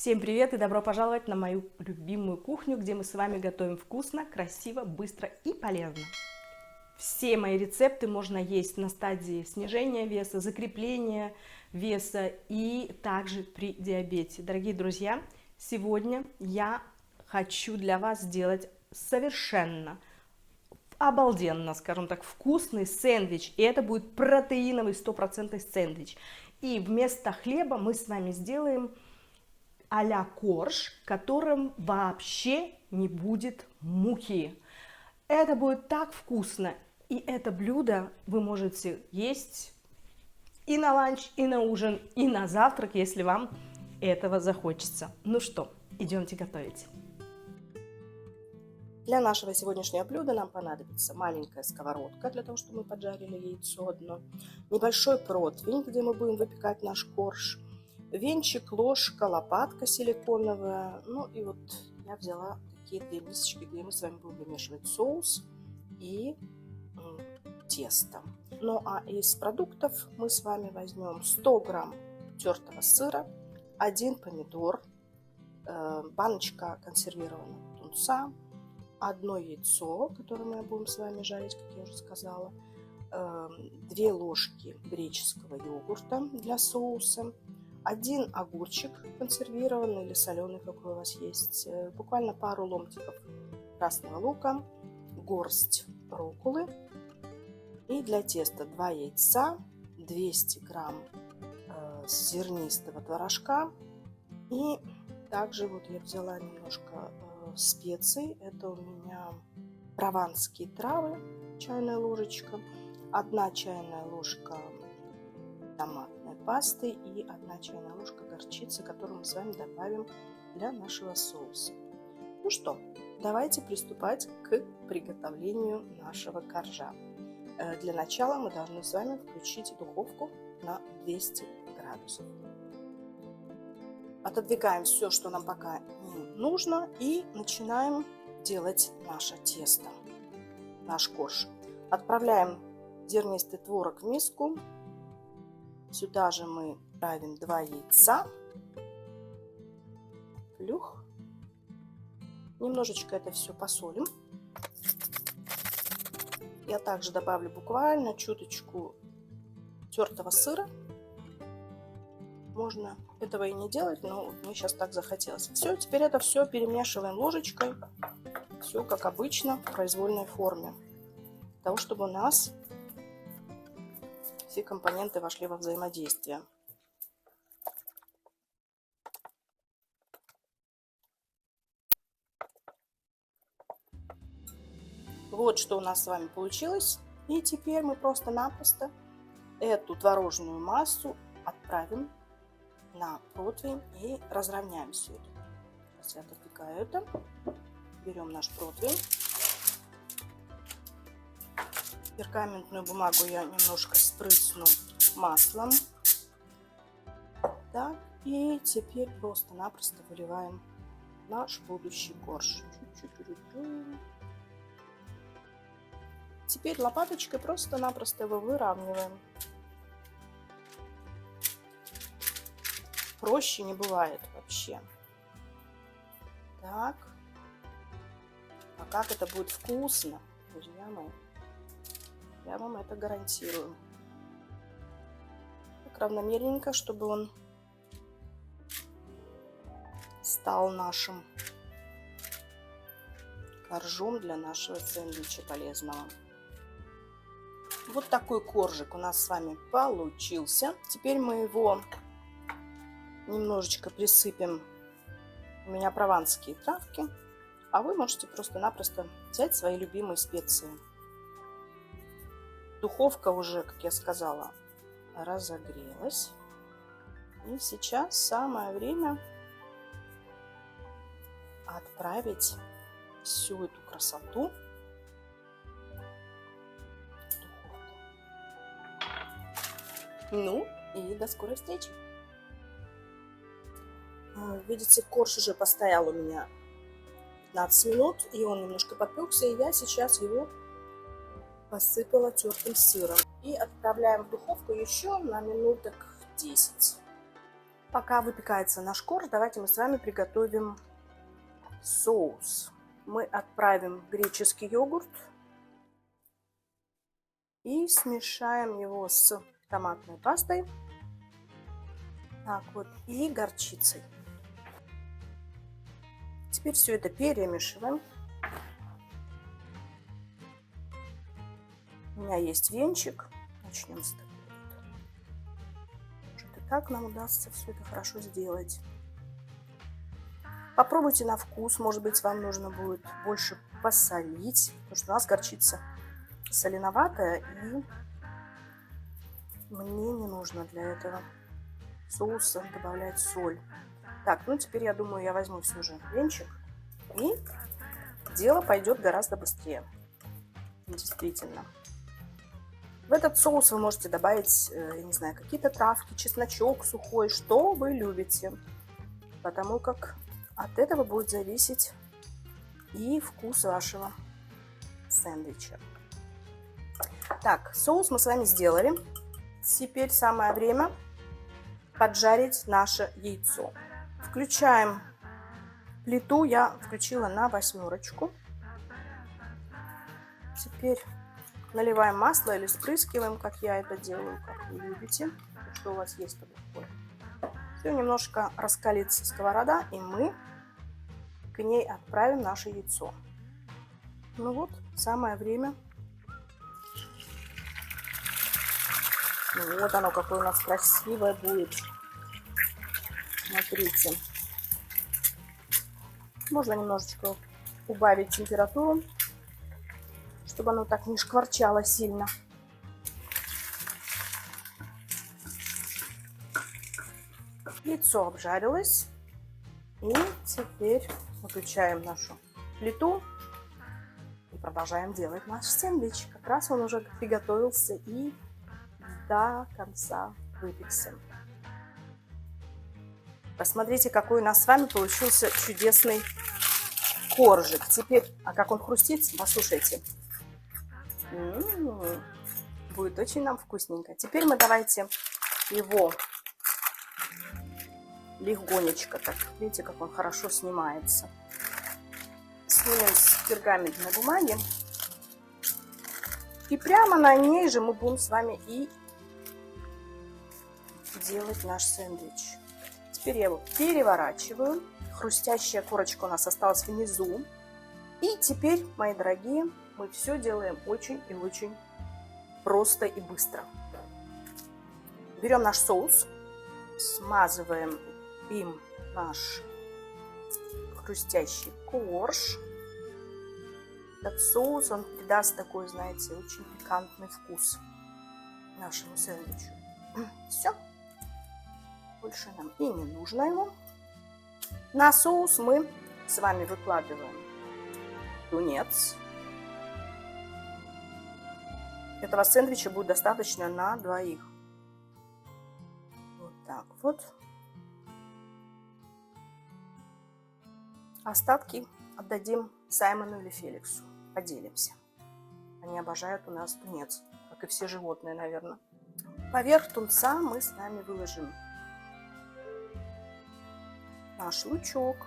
Всем привет и добро пожаловать на мою любимую кухню, где мы с вами готовим вкусно, красиво, быстро и полезно. Все мои рецепты можно есть на стадии снижения веса, закрепления веса и также при диабете. Дорогие друзья, сегодня я хочу для вас сделать совершенно обалденно, скажем так, вкусный сэндвич. И это будет протеиновый 100% сэндвич. И вместо хлеба мы с вами сделаем а-ля корж, в котором вообще не будет муки. Это будет так вкусно. И это блюдо вы можете есть и на ланч, и на ужин, и на завтрак, если вам этого захочется. Ну что, идемте готовить. Для нашего сегодняшнего блюда нам понадобится маленькая сковородка, для того, чтобы мы поджарили яйцо одно, небольшой противень, где мы будем выпекать наш корж, венчик, ложка, лопатка силиконовая. Ну и вот я взяла такие две мисочки, где мы с вами будем вымешивать соус и тесто. Ну а из продуктов мы с вами возьмем 100 грамм тертого сыра, 1 помидор, баночка консервированного тунца, 1 яйцо, которое мы будем с вами жарить, как я уже сказала, 2 ложки греческого йогурта для соуса, 1 огурчик консервированный или соленый, какой у вас есть, буквально пару ломтиков красного лука, горсть рукколы. И для теста 2 яйца, 200 грамм зернистого творожка. И также вот я взяла немножко специй. Это у меня прованские травы, чайная ложечка, 1 чайная ложка томатной пасты и 1 чайная ложка горчицы, которую мы с вами добавим для нашего соуса. Ну что, давайте приступать к приготовлению нашего коржа. Для начала мы должны с вами включить духовку на 200 градусов. Отодвигаем все, что нам пока не нужно, и начинаем делать наше тесто, наш корж. Отправляем зернистый творог в миску. Сюда же мы ставим 2 яйца. Плюх. Немножечко это все посолим. Я также добавлю буквально чуточку тертого сыра. Можно этого и не делать, но мне сейчас так захотелось. Все, теперь это все перемешиваем ложечкой. Все как обычно в произвольной форме. Для того, чтобы у нас все компоненты вошли во взаимодействие. Вот что у нас с вами получилось. И теперь мы просто-напросто эту творожную массу отправим на противень и разровняем все это. Сейчас я отодвигаю это. Берем наш противень. Пергаментную бумагу я немножко спрысну маслом. Так, и теперь просто-напросто выливаем наш будущий корж. Теперь лопаточкой просто-напросто его выравниваем. Проще не бывает вообще. Так. А как это будет вкусно, друзья мои. Я вам это гарантирую. Так равномерненько, чтобы он стал нашим коржом для нашего сэндвича полезного. Вот такой коржик у нас с вами получился. Теперь мы его немножечко присыпем. У меня прованские травки, а вы можете просто-напросто взять свои любимые специи. Духовка уже, как я сказала, разогрелась. И сейчас самое время отправить всю эту красоту в духовку. Ну и до скорой встречи! Видите, корж уже постоял у меня 15 минут, и он немножко подпекся, и я сейчас его посыпала тертым сыром. И отправляем в духовку еще на минуток 10. Пока выпекается наш корж, давайте мы с вами приготовим соус. Мы отправим греческий йогурт и смешаем его с томатной пастой, так вот, и горчицей. Теперь все это перемешиваем. У меня есть венчик. Начнем с такого. Может, и так нам удастся все это хорошо сделать. Попробуйте на вкус. Может быть, вам нужно будет больше посолить, потому что у нас горчица соленоватая, и мне не нужно для этого соуса добавлять соль. Так, ну теперь я думаю, я возьму все же венчик, и дело пойдет гораздо быстрее. Действительно. В этот соус вы можете добавить, я не знаю, какие-то травки, чесночок сухой, что вы любите. Потому как от этого будет зависеть и вкус вашего сэндвича. Так, соус мы с вами сделали. Теперь самое время поджарить наше яйцо. Включаем плиту, я включила на 8. Теперь наливаем масло или спрыскиваем, как я это делаю, как вы любите, что у вас есть под рукой. Все, немножко раскалится сковорода, и мы к ней отправим наше яйцо. Ну вот, самое время. Вот оно, какое у нас красивое будет. Смотрите. Можно немножечко убавить температуру, чтобы оно так не шкварчало сильно. Яйцо обжарилось. И теперь выключаем нашу плиту и продолжаем делать наш сэндвич. Как раз он уже приготовился и до конца выпекся. Посмотрите, какой у нас с вами получился чудесный коржик. Теперь, а как он хрустит, послушайте. Будет очень нам вкусненько. Теперь мы давайте его легонечко, так, видите, как он хорошо снимается. Снимем с пергаментной бумаги. И прямо на ней же мы будем с вами и делать наш сэндвич. Теперь я его переворачиваю. Хрустящая корочка у нас осталась внизу. И теперь, мои дорогие, мы все делаем очень и очень просто и быстро. Берем наш соус, смазываем им наш хрустящий корж. Этот соус, он придаст такой, знаете, очень пикантный вкус нашему сэндвичу. Все. Больше нам и не нужно его. На соус мы с вами выкладываем тунец. Этого сэндвича будет достаточно на двоих. Вот так вот. Остатки отдадим Саймону или Феликсу. Поделимся. Они обожают у нас тунец, как и все животные, наверное. Поверх тунца мы с вами выложим наш лучок.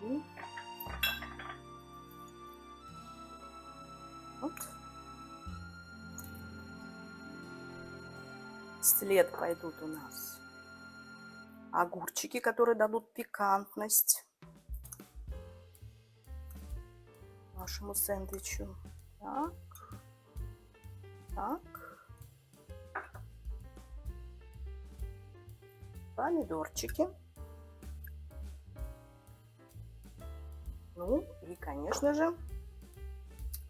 И вот. Вслед пойдут у нас огурчики, которые дадут пикантность нашему сэндвичу. Так. Так. Помидорчики. Ну и, конечно же,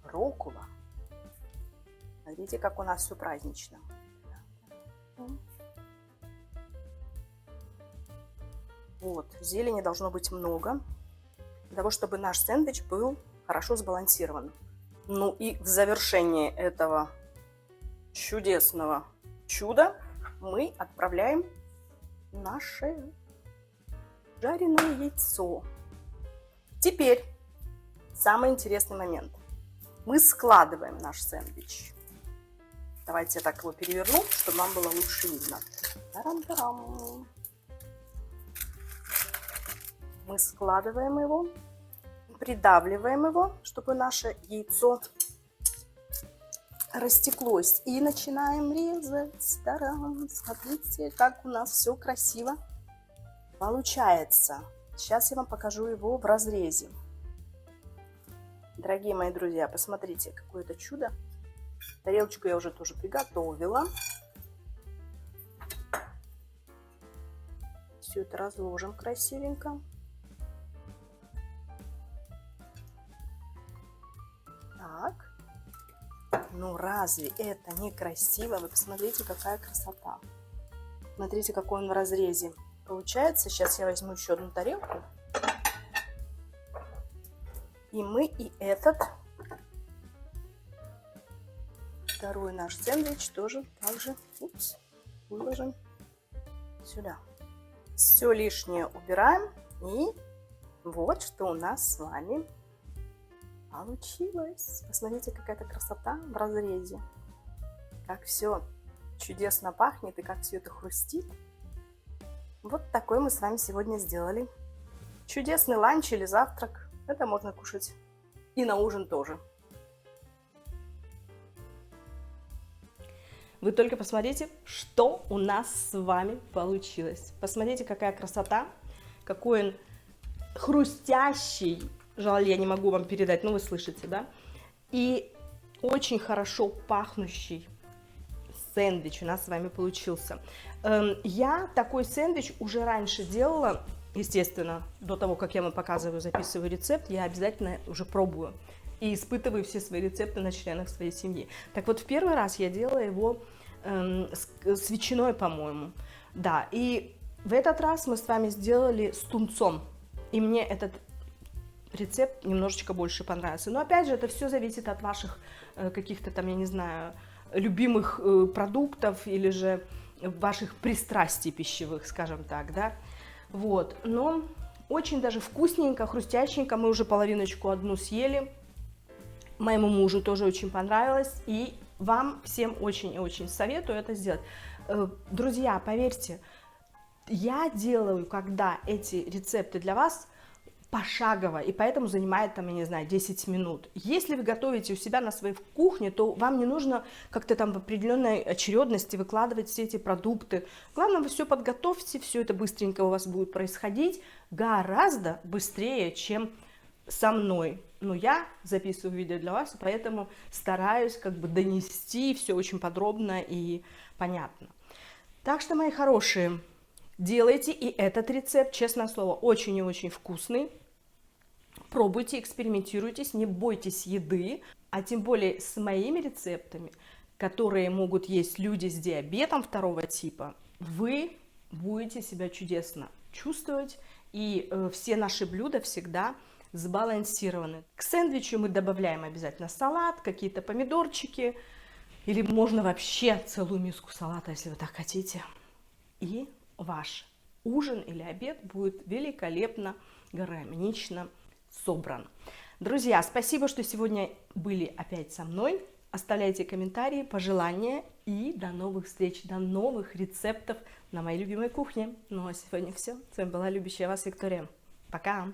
руккола. Смотрите, как у нас все празднично. Вот, зелени должно быть много, для того, чтобы наш сэндвич был хорошо сбалансирован. Ну и в завершении этого чудесного чуда мы отправляем наше жареное яйцо. Теперь самый интересный момент. Мы складываем наш сэндвич. Давайте я так его переверну, чтобы вам было лучше видно. Тарам-тарам. Мы складываем его, придавливаем его, чтобы наше яйцо растеклось. И начинаем резать. Тарам. Смотрите, как у нас все красиво получается. Сейчас я вам покажу его в разрезе. Дорогие мои друзья, посмотрите, какое это чудо. Тарелочку я уже тоже приготовила. Все это разложим красивенько. Так. Ну разве это не красиво? Вы посмотрите, какая красота. Смотрите, какой он в разрезе получается. Сейчас я возьму еще одну тарелку. И мы и этот второй наш сэндвич тоже также выложим сюда. Все лишнее убираем. И вот что у нас с вами получилось. Посмотрите, какая-то красота в разрезе. Как все чудесно пахнет и как все это хрустит. Вот такой мы с вами сегодня сделали. Чудесный ланч или завтрак. Это можно кушать и на ужин тоже. Вы только посмотрите, что у нас с вами получилось. Посмотрите, какая красота, какой он хрустящий. Жаль, я не могу вам передать, но вы слышите, да? И очень хорошо пахнущий сэндвич у нас с вами получился. Я такой сэндвич уже раньше делала, естественно, до того, как я вам показываю, записываю рецепт, я обязательно уже пробую и испытываю все свои рецепты на членах своей семьи. Так вот, в первый раз я делала его с ветчиной, по-моему. Да, и в этот раз мы с вами сделали с тунцом. И мне этот рецепт немножечко больше понравился. Но опять же, это все зависит от ваших каких-то там, я не знаю, любимых продуктов или же ваших пристрастий пищевых, скажем так, да. Вот, но очень даже вкусненько, хрустященько. Мы уже половиночку одну съели. Моему мужу тоже очень понравилось. И вам всем очень и очень советую это сделать. Друзья, поверьте, я делаю, когда эти рецепты для вас, пошагово, и поэтому занимает там, я не знаю, 10 минут. Если вы готовите у себя на своей кухне, то вам не нужно как-то там в определенной очередности выкладывать все эти продукты. Главное, вы все подготовьте, все это быстренько у вас будет происходить гораздо быстрее, чем со мной. Но я записываю видео для вас, поэтому стараюсь как бы донести все очень подробно и понятно. Так что, мои хорошие, делайте и этот рецепт, честное слово, очень и очень вкусный. Пробуйте, экспериментируйте, не бойтесь еды, а тем более с моими рецептами, которые могут есть люди с диабетом второго типа, вы будете себя чудесно чувствовать, и все наши блюда всегда сбалансированы. К сэндвичу мы добавляем обязательно салат, какие-то помидорчики, или можно вообще целую миску салата, если вы так хотите. И ваш ужин или обед будет великолепно, гармонично собран. Друзья, спасибо, что сегодня были опять со мной. Оставляйте комментарии, пожелания и до новых встреч, до новых рецептов на моей любимой кухне. Ну а сегодня все. С вами была любящая вас Виктория. Пока!